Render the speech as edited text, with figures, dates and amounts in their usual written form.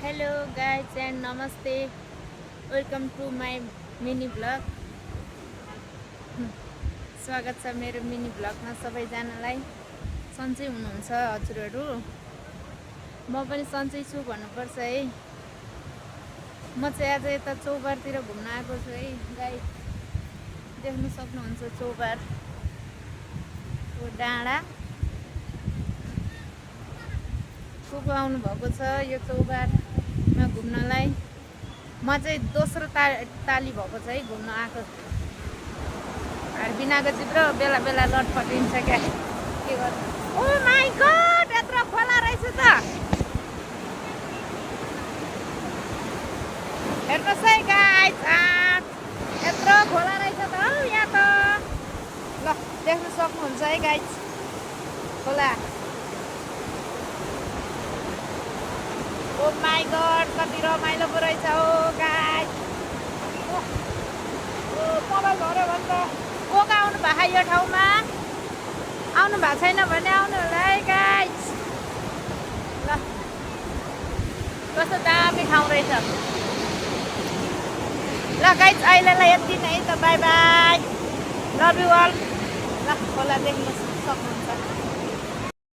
Hello guys and नमस्ते welcome to my mini blog. स्वागत छ मेरो मिनी ब्लगमा सबैजनालाई। सन्चै हुनुहुन्छ हजुरहरू? म पनि सन्चै छु भन्नुपर्छ है। म चाहिँ आज यता चौबारतिर घुम्न आएको छु है गाइज। देख्न सक्नुहुन्छ चौबार डाँडा को आउनु भएको छ यो चौबारमा घुम्नलाई। म चाहिँ दोस्रो ताली भएको छ है घुम्न आएको। बिनाको चित्र बेला बेला लटपटिन्छ क्या, के गर्नु। ओ माई गॉड, यत्रो खोला रहेछ त। हेर्नुहोस् है गाइस, यत्रो खोला रहेछ त हौ यहाँ त। ल देख्न सक्नुहुन्छ है गाइस खोला। ओ माई गॉड, कति रमाइलो पो रहेछ हो गाइस। मोबाइल झऱ्यो भने त को आउनु भएको यो ठाउँमा? आउनु भएको छैन भने आउनु होला है गाइस। ल कस्तो दामी ठाउँ रहेछ। ल गाइस अहिलेलाई यति नै त, bye bye, love you all. ल खोला देख्न सक्नुहुन्छ।